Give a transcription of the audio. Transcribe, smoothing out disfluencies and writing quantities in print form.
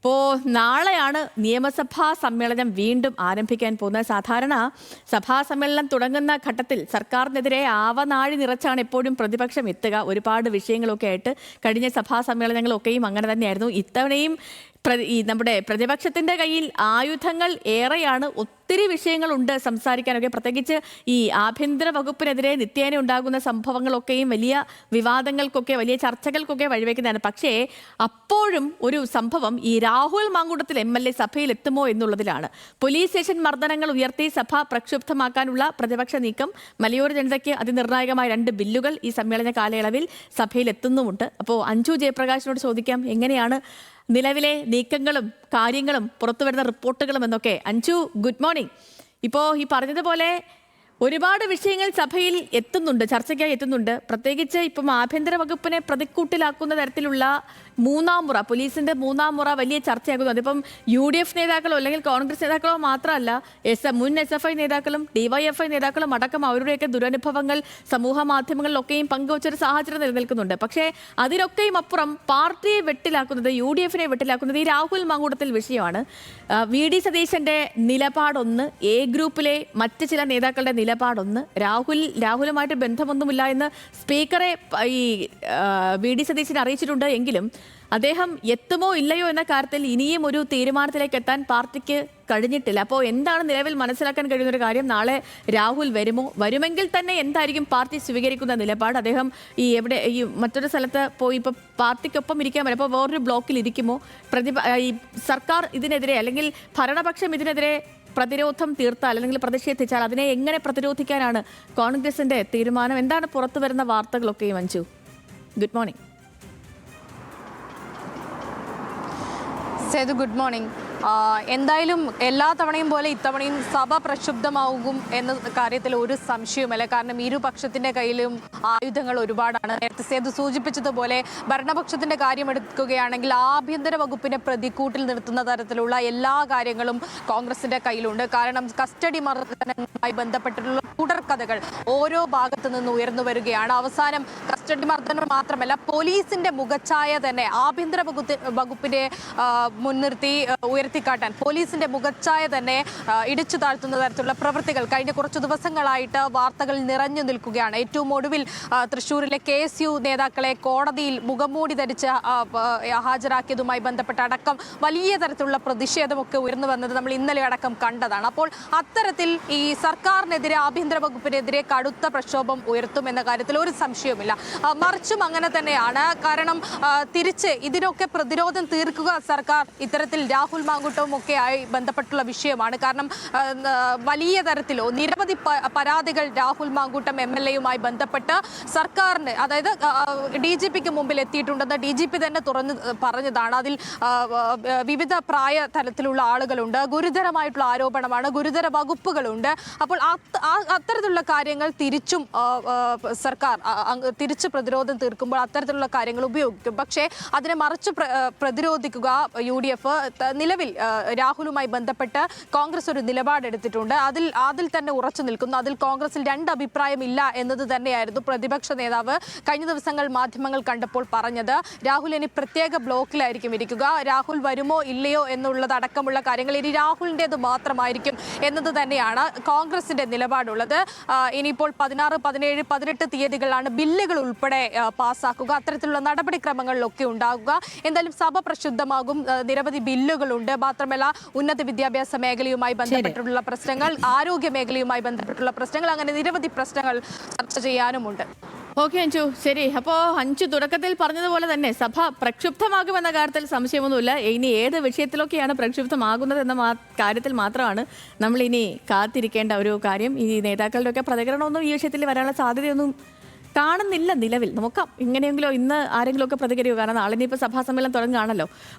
ഇപ്പോൾ നാളെയാണ് നിയമസഭാ സമ്മേളനം വീണ്ടും ആരംഭിക്കാൻ പോകുന്നത്. സാധാരണ സഭാ സമ്മേളനം തുടങ്ങുന്ന ഘട്ടത്തിൽ സർക്കാരിനെതിരെ ആവനാഴി നിറച്ചാണ് എപ്പോഴും പ്രതിപക്ഷം എത്തുക. ഒരുപാട് വിഷയങ്ങളൊക്കെ ആയിട്ട് കഴിഞ്ഞ സഭാ സമ്മേളനങ്ങളൊക്കെയും അങ്ങനെ തന്നെയായിരുന്നു. ഇത്തവണയും നമ്മുടെ പ്രതിപക്ഷത്തിന്റെ കയ്യിൽ ആയുധങ്ങൾ ഏറെയാണ്. ഒത്തിരി വിഷയങ്ങളുണ്ട് സംസാരിക്കാനൊക്കെ. പ്രത്യേകിച്ച് ഈ ആഭ്യന്തര വകുപ്പിനെതിരെ നിത്യേന ഉണ്ടാകുന്ന സംഭവങ്ങളൊക്കെയും വലിയ വിവാദങ്ങൾക്കൊക്കെ വലിയ ചർച്ചകൾക്കൊക്കെ വഴിവെക്കുന്നതാണ്. പക്ഷേ അപ്പോഴും ഒരു സംഭവം, ഈ രാഹുൽ മാങ്കൂട്ടത്തിൽ MLA സഭയിൽ എത്തുമോ എന്നുള്ളതിലാണ്. പോലീസ് സ്റ്റേഷൻ മർദ്ദനങ്ങൾ ഉയർത്തി സഭ പ്രക്ഷുബ്ധമാക്കാനുള്ള പ്രതിപക്ഷ നീക്കം, മലയോര ജനതയ്ക്ക് അതിനിർണായകമായ 2 ബില്ലുകൾ ഈ സമ്മേളന കാലയളവിൽ സഭയിൽ എത്തുന്നുമുണ്ട്. അപ്പോൾ അഞ്ജു ജയപ്രകാശിനോട് ചോദിക്കാം, എങ്ങനെയാണ് നിലവിലെ നീക്കങ്ങളും കാര്യങ്ങളും പുറത്തുവരുന്ന റിപ്പോർട്ടുകളും എന്നൊക്കെ. Anju, good morning. ഇപ്പോൾ ഈ പറഞ്ഞതുപോലെ ഒരുപാട് വിഷയങ്ങൾ സഭയിൽ എത്തുന്നുണ്ട്, ചർച്ചയ്ക്കായി എത്തുന്നുണ്ട്. പ്രത്യേകിച്ച് ഇപ്പം ആഭ്യന്തര വകുപ്പിനെ പ്രതിക്കൂട്ടിലാക്കുന്ന തരത്തിലുള്ള 3-ാം മുറ, പോലീസിന്റെ 3-ാം മുറ വലിയ ചർച്ചയാകുന്നു. അതിപ്പം UDF നേതാക്കളോ അല്ലെങ്കിൽ കോൺഗ്രസ് നേതാക്കളോ മാത്രമല്ല, മുൻ SFI നേതാക്കളും DYFI നേതാക്കളും അടക്കം അവരുടെയൊക്കെ ദുരനുഭവങ്ങൾ സമൂഹ മാധ്യമങ്ങളിലൊക്കെയും പങ്കുവച്ചൊരു സാഹചര്യം നിലനിൽക്കുന്നുണ്ട്. പക്ഷേ അതിനൊക്കെയും അപ്പുറം പാർട്ടിയെ വെട്ടിലാക്കുന്നത്, UDF-നെ വെട്ടിലാക്കുന്നത് ഈ രാഹുൽ മാങ്കൂട്ടത്തിൽ വിഷയമാണ്. VD സതീശന്റെ നിലപാടൊന്ന്, A ഗ്രൂപ്പിലെ മറ്റ് ചില നേതാക്കളുടെ നിലപാടൊന്ന്, രാഹുലുമായിട്ട് ബന്ധമൊന്നുമില്ല എന്ന് സ്പീക്കറെ ഈ VD സതീശനെ അറിയിച്ചിട്ടുണ്ട്. എങ്കിലും അദ്ദേഹം എത്തുമോ ഇല്ലയോ എന്ന കാര്യത്തിൽ ഇനിയും ഒരു തീരുമാനത്തിലേക്ക് എത്താൻ പാർട്ടിക്ക് കഴിഞ്ഞിട്ടില്ല. അപ്പോൾ എന്താണ് നിലവിൽ മനസ്സിലാക്കാൻ കഴിയുന്ന ഒരു കാര്യം? നാളെ രാഹുൽ വരുമോ? വരുമെങ്കിൽ തന്നെ എന്തായിരിക്കും പാർട്ടി സ്വീകരിക്കുന്ന നിലപാട്? അദ്ദേഹം ഈ മറ്റൊരു സ്ഥലത്ത് പോയി ഇപ്പോൾ പാർട്ടിക്കൊപ്പം ഇരിക്കാൻ പറ്റും, അപ്പോൾ വേറൊരു ബ്ലോക്കിൽ ഇരിക്കുമോ? ഈ സർക്കാർ ഇതിനെതിരെ അല്ലെങ്കിൽ ഭരണപക്ഷം ഇതിനെതിരെ പ്രതിരോധം തീർത്താൽ അല്ലെങ്കിൽ പ്രതിഷേധിച്ചാൽ അതിനെ എങ്ങനെ പ്രതിരോധിക്കാനാണ് കോൺഗ്രസിന്റെ തീരുമാനം? എന്താണ് പുറത്തു വരുന്ന വാർത്തകളൊക്കെ? Manju, good morning. Sethu, good morning. എന്തായാലും എല്ലാ തവണയും പോലെ ഇത്തവണയും സഭ പ്രക്ഷുബ്ധമാകും എന്ന കാര്യത്തിൽ ഒരു സംശയവുമല്ല. കാരണം ഇരുപക്ഷത്തിന്റെ കയ്യിലും ആയുധങ്ങൾ ഒരുപാടാണ്. നേരത്തെ സേതു സൂചിപ്പിച്ചതുപോലെ ഭരണപക്ഷത്തിന്റെ കാര്യം എടുക്കുകയാണെങ്കിൽ ആഭ്യന്തര വകുപ്പിനെ പ്രതിക്കൂട്ടിൽ നിർത്തുന്ന തരത്തിലുള്ള എല്ലാ കാര്യങ്ങളും കോൺഗ്രസിന്റെ കയ്യിലുണ്ട്. കാരണം കസ്റ്റഡി മർദ്ദനവുമായി ബന്ധപ്പെട്ടിട്ടുള്ള തുടർക്കഥകൾ ഓരോ ഭാഗത്തു നിന്ന് ഉയർന്നു വരികയാണ്. അവസാനം കസ്റ്റഡി മർദ്ദനം മാത്രമല്ല, പോലീസിന്റെ മുഖച്ഛായ തന്നെ ആഭ്യന്തര വകുപ്പിനെ മുൻനിർത്തി ഉയർത്തിക്കാട്ടാൻ പോലീസിന്റെ മുഖച്ഛായ തന്നെ ഇടിച്ചു താഴ്ത്തുന്ന തരത്തിലുള്ള പ്രവൃത്തികൾ കഴിഞ്ഞ കുറച്ചു ദിവസങ്ങളായിട്ട് വാർത്തകൾ നിറഞ്ഞു നിൽക്കുകയാണ്. ഏറ്റവും ഒടുവിൽ തൃശ്ശൂരിലെ KSU നേതാക്കളെ കോടതിയിൽ മുഖംമൂടി ധരിച്ച് ഹാജരാക്കിയതുമായി ബന്ധപ്പെട്ട അടക്കം വലിയ തരത്തിലുള്ള പ്രതിഷേധമൊക്കെ ഉയർന്നു വന്നത് നമ്മൾ ഇന്നലെ അടക്കം കണ്ടതാണ്. അപ്പോൾ അത്തരത്തിൽ ഈ സർക്കാരിനെതിരെ ആഭ്യന്തര വകുപ്പിനെതിരെ കടുത്ത പ്രക്ഷോഭം ഉയർത്തും എന്ന കാര്യത്തിൽ ഒരു സംശയവുമില്ല. മറിച്ചും അങ്ങനെ തന്നെയാണ്. കാരണം തിരിച്ച് ഇതിനൊക്കെ പ്രതിരോധം തീർക്കുക സർക്കാർ ഇത്തരത്തിൽ രാഹുൽ മാങ്കൂട്ടവും ഒക്കെ ആയി ബന്ധപ്പെട്ടുള്ള വിഷയമാണ്. കാരണം വലിയ തരത്തിലോ നിരവധി പരാതികൾ രാഹുൽ മാങ്കൂട്ടം MLA-യുമായി ബന്ധപ്പെട്ട് സർക്കാരിന്, അതായത് DGP-ക്ക് മുമ്പിൽ എത്തിയിട്ടുണ്ടെന്ന് DGP തന്നെ പറഞ്ഞതാണ്. അതിൽ വിവിധ പ്രായ തലത്തിലുള്ള ആളുകളുണ്ട്, ഗുരുതരമായിട്ടുള്ള ആരോപണമാണ്, ഗുരുതര വകുപ്പുകളുണ്ട്. അപ്പോൾ അത്തരത്തിലുള്ള കാര്യങ്ങൾ തിരിച്ചും സർക്കാർ തിരിച്ച് പ്രതിരോധം തീർക്കുമ്പോൾ അത്തരത്തിലുള്ള കാര്യങ്ങൾ ഉപയോഗിക്കും. പക്ഷേ അതിനെ മറിച്ച് പ്രതിരോധിക്കുക UDF. നിലവിൽ രാഹുലുമായി ബന്ധപ്പെട്ട് കോൺഗ്രസ് ഒരു നിലപാടെടുത്തിട്ടുണ്ട്. അതിൽ തന്നെ ഉറച്ചു നിൽക്കുന്നു. അതിൽ കോൺഗ്രസിൽ 2 അഭിപ്രായമില്ല എന്നത് തന്നെയായിരുന്നു പ്രതിപക്ഷ നേതാവ് കഴിഞ്ഞ ദിവസങ്ങൾ മാധ്യമങ്ങൾ കണ്ടപ്പോൾ പറഞ്ഞത്. രാഹുൽ ഇനി പ്രത്യേക ബ്ലോക്കിലായിരിക്കും ഇരിക്കുക. രാഹുൽ വരുമോ ഇല്ലയോ എന്നുള്ളതടക്കമുള്ള കാര്യങ്ങൾ ഇനി രാഹുലിൻ്റെത് മാത്രമായിരിക്കും എന്നത് തന്നെയാണ് കോൺഗ്രസിന്റെ നിലപാടുള്ളത്. ഇനിയിപ്പോൾ 16, 17, 18 തീയതികളാണ് ബില്ലുകൾ ഉൾപ്പെടെ പാസ്സാക്കുക. അത്തരത്തിലുള്ള നടപടിക്രമങ്ങളിലൊക്കെ ഉണ്ടാകുക. എന്തായാലും സഭ പ്രക്ഷുബ്ധമാകും. നിരവധി ബില്ലുകളുണ്ട്. മാത്രമല്ല ഉന്നത വിദ്യാഭ്യാസ മേഖലയുമായി ബന്ധപ്പെട്ടിട്ടുള്ള പ്രശ്നങ്ങൾ, ആരോഗ്യ മേഖലയുമായി ബന്ധപ്പെട്ടുള്ള പ്രശ്നങ്ങൾ, അങ്ങനെ നിരവധി പ്രശ്നങ്ങൾ ചർച്ച ചെയ്യാനുമുണ്ട്. ഓക്കെ അഞ്ജു, ശരി. അപ്പോൾ അഞ്ജു തുടക്കത്തിൽ പറഞ്ഞതുപോലെ തന്നെ സഭ പ്രക്ഷുബ്ധമാകുമെന്ന കാര്യത്തിൽ സംശയമൊന്നുമില്ല. ഇനി ഏത് വിഷയത്തിലൊക്കെയാണ് പ്രക്ഷുബ്ധമാകുന്നത് എന്ന കാര്യത്തിൽ മാത്രമാണ് നമ്മൾ ഇനി കാത്തിരിക്കേണ്ട ഒരു കാര്യം. ഈ നേതാക്കളുടെയൊക്കെ പ്രതികരണമൊന്നും ഈ വിഷയത്തിൽ വരാനുള്ള സാധ്യതയൊന്നും കാണുന്നില്ല നിലവിൽ. നോക്കാം, ഇങ്ങനെയെങ്കിലോ ഇന്ന് ആരെങ്കിലും ഒക്കെ പ്രതികരിക്കുക. കാരണം നാളെ ഇനിയിപ്പോൾ സഭാ സമ്മേളനം തുടങ്ങുകയാണല്ലോ.